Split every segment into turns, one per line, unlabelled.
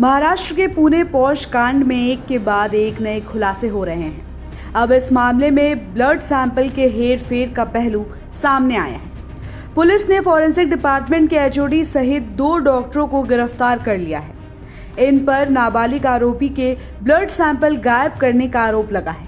महाराष्ट्र के पुणे पॉश कांड में एक के बाद एक नए खुलासे हो रहे हैं। अब इस मामले में ब्लड सैंपल के हेरफेर का पहलू सामने आया है। पुलिस ने फॉरेंसिक डिपार्टमेंट के एचओडी सहित 2 डॉक्टरों को गिरफ्तार कर लिया है। इन पर नाबालिग आरोपी के ब्लड सैंपल गायब करने का आरोप लगा है।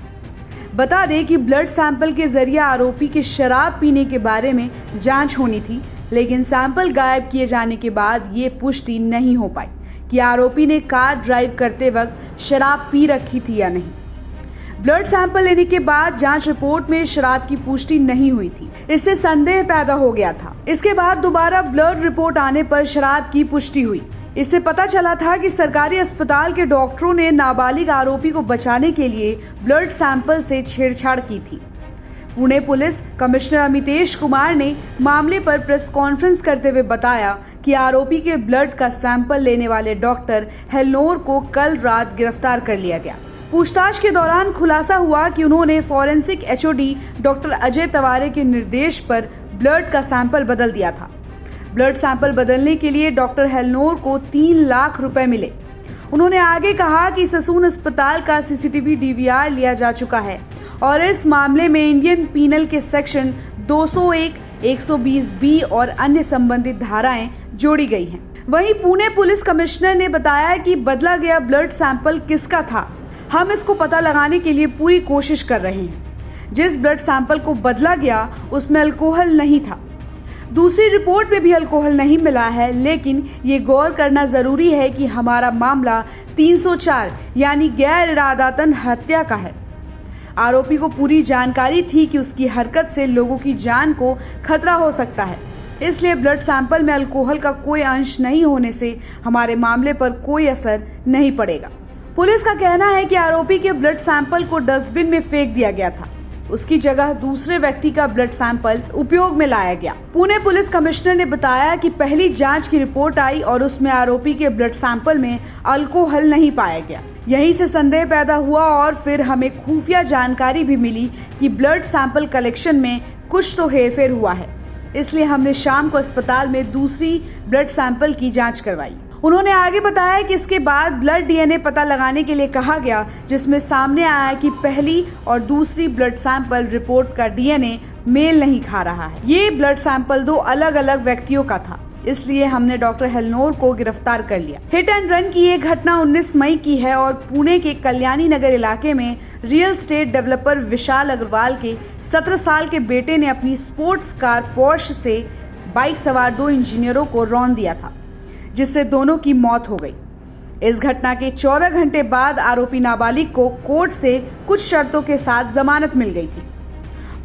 बता दें कि ब्लड सैंपल के जरिए आरोपी के शराब पीने के बारे में जांच होनी थी, लेकिन सैंपल गायब किए जाने के बाद ये पुष्टि नहीं हो पाई कि आरोपी ने कार ड्राइव करते वक्त शराब पी रखी थी या नहीं। ब्लड सैंपल लेने के बाद जांच रिपोर्ट में शराब की पुष्टि नहीं हुई थी। इससे संदेह पैदा हो गया था। इसके बाद दोबारा ब्लड रिपोर्ट आने पर शराब की पुष्टि हुई। इससे पता चला था कि सरकारी अस्पताल के डॉक्टरों ने नाबालिग आरोपी को बचाने के लिए ब्लड सैंपल से छेड़छाड़ की थी। पुणे पुलिस कमिश्नर अमितेश कुमार ने मामले पर प्रेस कॉन्फ्रेंस करते हुए बताया कि आरोपी के ब्लड का सैंपल लेने वाले डॉक्टर हेलनोर को कल रात गिरफ्तार कर लिया गया। पूछताछ के दौरान खुलासा हुआ कि उन्होंने फॉरेंसिक एचओडी डॉक्टर अजय तवारे के निर्देश पर ब्लड का सैंपल बदल दिया था। ब्लड सैंपल बदलने के लिए डॉक्टर हेलनोर को 3 लाख रुपए मिले। उन्होंने आगे कहा कि ससून अस्पताल का सीसीटीवी डीवीआर लिया जा चुका है और इस मामले में इंडियन पीनल के सेक्शन 201, 120 बी और अन्य संबंधित धाराएं जोड़ी गई हैं। वहीं पुणे पुलिस कमिश्नर ने बताया कि बदला गया ब्लड सैंपल किसका था, हम इसको पता लगाने के लिए पूरी कोशिश कर रहे हैं। जिस ब्लड सैंपल को बदला गया उसमें अल्कोहल नहीं था। दूसरी रिपोर्ट में भी अल्कोहल नहीं मिला है, लेकिन ये गौर करना जरूरी है कि हमारा मामला 304 यानी गैर इरादतन हत्या का है। आरोपी को पूरी जानकारी थी कि उसकी हरकत से लोगों की जान को खतरा हो सकता है, इसलिए ब्लड सैंपल में अल्कोहल का कोई अंश नहीं होने से हमारे मामले पर कोई असर नहीं पड़ेगा। पुलिस का कहना है कि आरोपी के ब्लड सैंपल को डस्टबिन में फेंक दिया गया था। उसकी जगह दूसरे व्यक्ति का ब्लड सैंपल उपयोग में लाया गया। पुणे पुलिस कमिश्नर ने बताया कि पहली जांच की रिपोर्ट आई और उसमें आरोपी के ब्लड सैंपल में अल्कोहल नहीं पाया गया। यहीं से संदेह पैदा हुआ और फिर हमें खुफिया जानकारी भी मिली कि ब्लड सैंपल कलेक्शन में कुछ तो हेरफेर हुआ है, इसलिए हमने शाम को अस्पताल में दूसरी ब्लड सैंपल की जांच करवाई। उन्होंने आगे बताया कि इसके बाद ब्लड डीएनए पता लगाने के लिए कहा गया, जिसमें सामने आया कि पहली और दूसरी ब्लड सैंपल रिपोर्ट का डीएनए मेल नहीं खा रहा है। ये ब्लड सैंपल 2 अलग अलग व्यक्तियों का था, इसलिए हमने डॉक्टर हेलनोर को गिरफ्तार कर लिया। हिट एंड रन की ये घटना 19 मई की है और पुणे के कल्याणी नगर इलाके में रियल एस्टेट डेवलपर विशाल अग्रवाल के 17 साल के बेटे ने अपनी स्पोर्ट्स कार पोर्श से बाइक सवार 2 इंजीनियरों को रौंद दिया था, जिससे दोनों की मौत हो गई। इस घटना के 14 घंटे बाद आरोपी नाबालिग को कोर्ट से कुछ शर्तों के साथ जमानत मिल गई थी।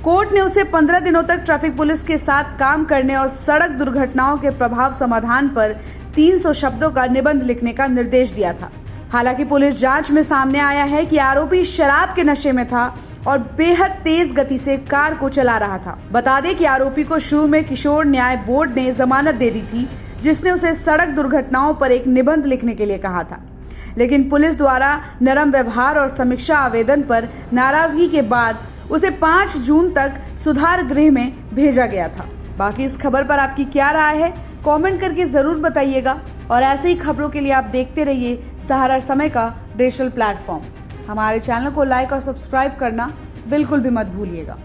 कोर्ट ने उसे 15 दिनों तक ट्रैफिक पुलिस के साथ काम करने और सड़क दुर्घटनाओं के प्रभाव समाधान पर 300 शब्दों का निबंध लिखने का निर्देश दिया था। हालांकि पुलिस जांच में सामने आया है कि आरोपी शराब के नशे में था और बेहद तेज गति से कार को चला रहा था। बता दें कि आरोपी को शुरू में किशोर न्याय बोर्ड ने जमानत दे दी थी, जिसने उसे सड़क दुर्घटनाओं पर एक निबंध लिखने के लिए कहा था, लेकिन पुलिस द्वारा नरम व्यवहार और समीक्षा आवेदन पर नाराजगी के बाद उसे 5 जून तक सुधार गृह में भेजा गया था। बाकी इस खबर पर आपकी क्या राय है, कमेंट करके जरूर बताइएगा और ऐसे ही खबरों के लिए आप देखते रहिए सहारा समय का डिजिटल प्लेटफॉर्म। हमारे चैनल को लाइक और सब्सक्राइब करना बिल्कुल भी मत भूलिएगा।